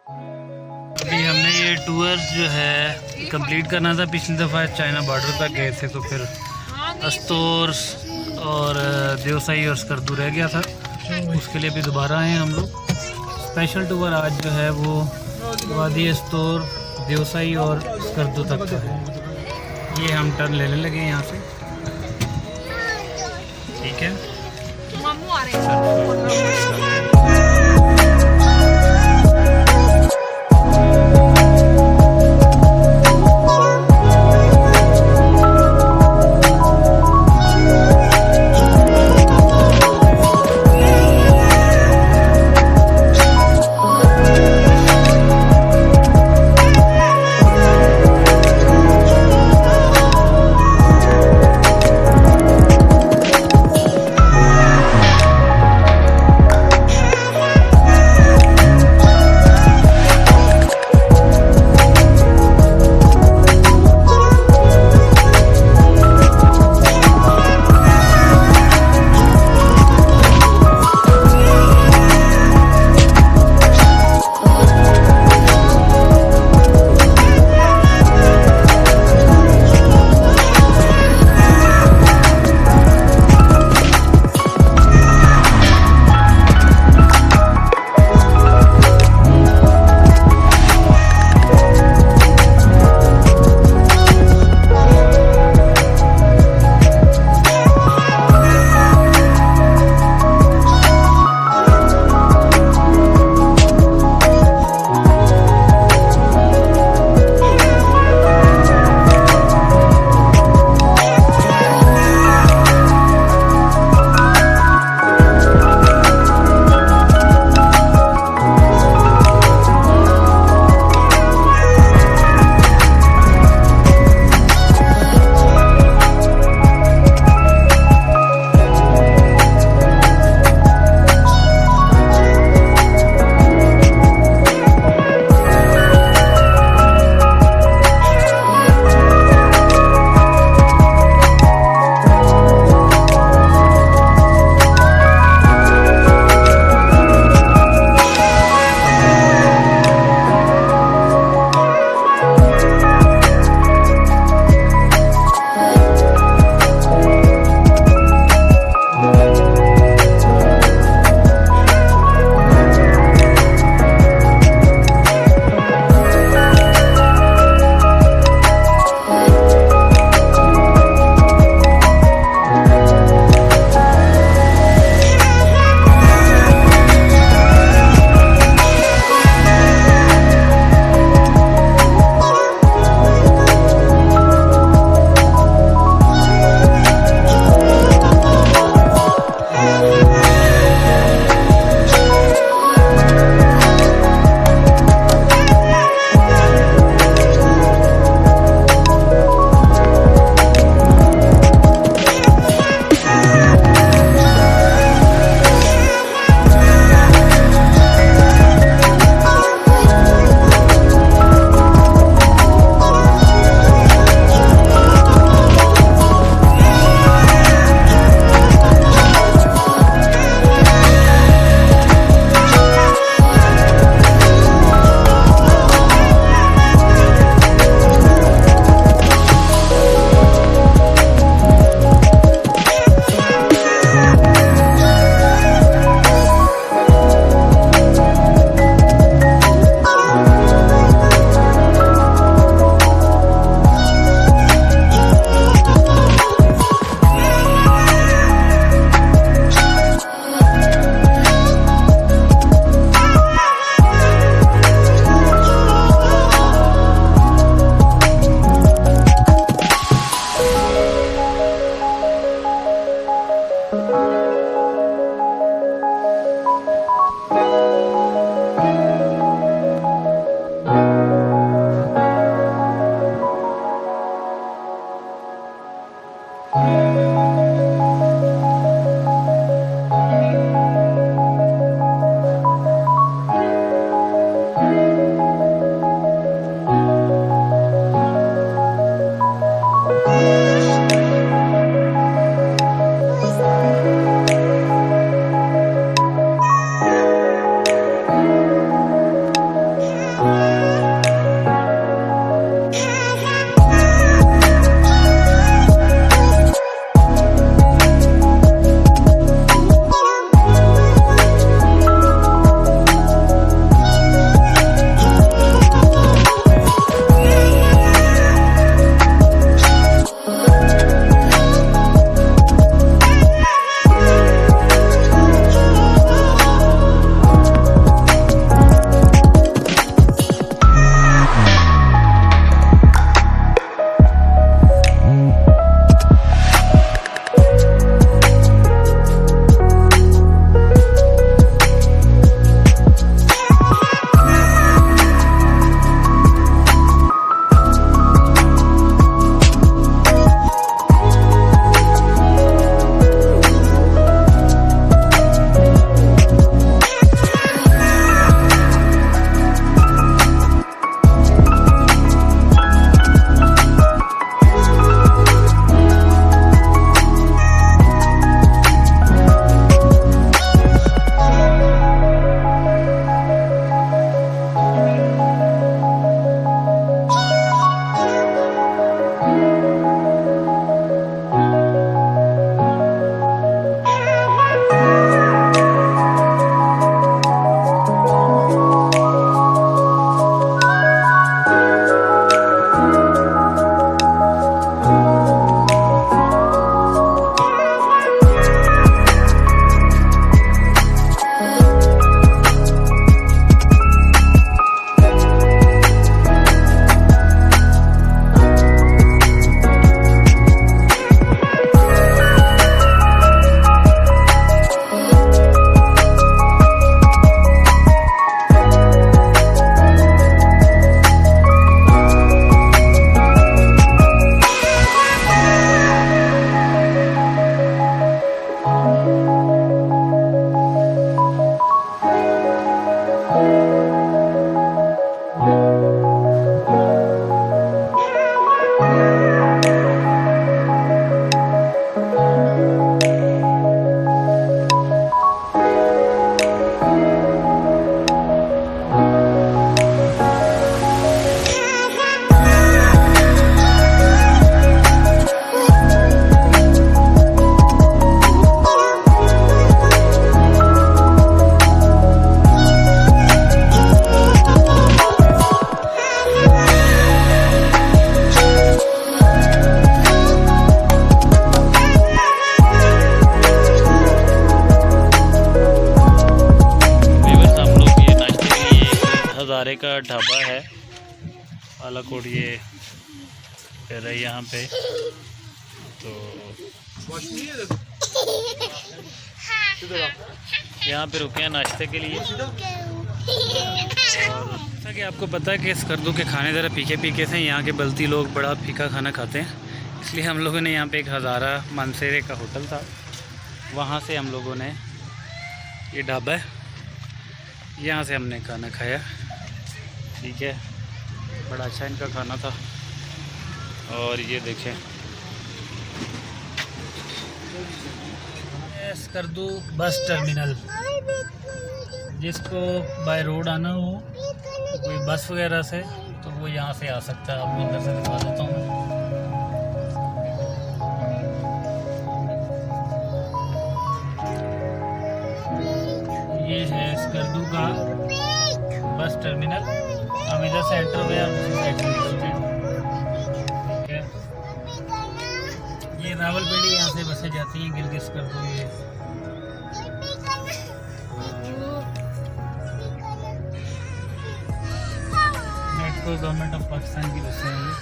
अभी हमने ये टूर जो है कंप्लीट करना था। पिछली दफ़ा चाइना बॉर्डर तक गए थे तो फिर अस्तोर और देवसाई और स्कर्दू रह गया था, उसके लिए भी दोबारा आए हम लोग। स्पेशल टूर आज जो है वो वादी अस्तोर, देवसाई और स्कर्दू तक का है। ये हम टर्न लेने लगे यहाँ से, ठीक है। हज़ारे का ढाबा है बालाकोट, ये है यहाँ पे। तो यहाँ पे रुके हैं नाश्ते के लिए। और जैसा कि आपको पता है कि स्कर्दू के खाने ज़रा फीके फीके से, यहाँ के बल्ती लोग बड़ा फीका खाना खाते हैं, इसलिए हम लोगों ने यहाँ पे एक हज़ारा मानसेरे का होटल था, वहाँ से हम लोगों ने, ये ढाबा है, यहाँ से हमने खाना खाया। ठीक है, बड़ा अच्छा इनका खाना था। और ये देखें स्कर्दू बस टर्मिनल, जिसको बाय रोड आना हो कोई बस वगैरह से तो वो यहाँ से आ सकता है। आपको अंदर से दिखा देता हूँ। ये है स्कर्दू का बस टर्मिनल। हम इधर सेंटर में ये रावलपिंडी, यहाँ से बसें जाती हैं गिलगित स्कर्दू। ये मेट्रो गवर्नमेंट ऑफ पाकिस्तान की बसें हैं।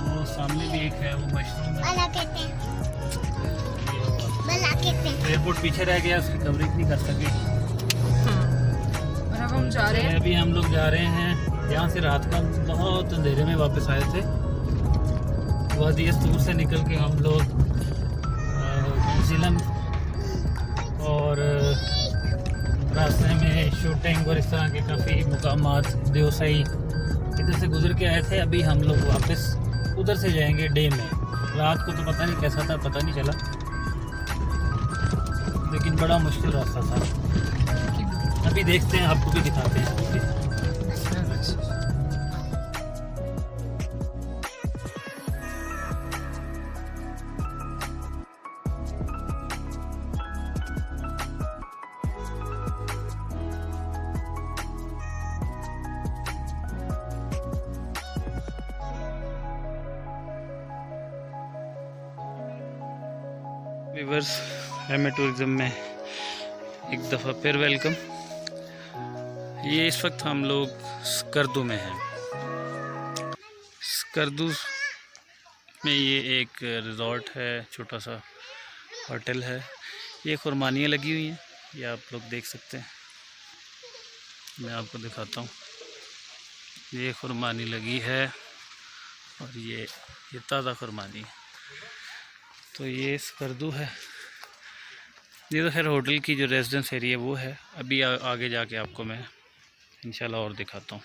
वो सामने भी एक है, वो मशरूम एयरपोर्ट पीछे रह गया, उसकी कवरेज नहीं कर सके। और अब हम जा रहे हैं, अभी हम लोग जा रहे हैं यहाँ से। रात का बहुत अंधेरे में वापस आए थे। वादी स्तूर से निकल के हम लोग जिलम और रास्ते में शूटिंग और इस तरह के काफ़ी मुकामात, देवसई इधर से गुजर के आए थे। अभी हम लोग वापस उधर से जाएंगे डे में। रात को तो पता नहीं कैसा था, पता नहीं चला, लेकिन बड़ा मुश्किल रास्ता था। अभी देखते हैं, आपको भी दिखाते हैं। व्यूअर्स, M.A टूरिज्म में एक दफ़ा फिर वेलकम। ये इस वक्त हम लोग स्कर्दू में हैं। स्कर्दू में ये एक रिज़ॉर्ट है, छोटा सा होटल है। ये खुरमानियाँ लगी हुई हैं, ये आप लोग देख सकते हैं। मैं आपको दिखाता हूँ, ये खुरमानी लगी है और ये ताज़ा खुरमानी है। तो ये स्कर्दू है। ये तो खैर होटल की जो रेजिडेंस एरिया वो है। अभी आगे जाके आपको मैं इंशाल्लाह और दिखाता हूँ।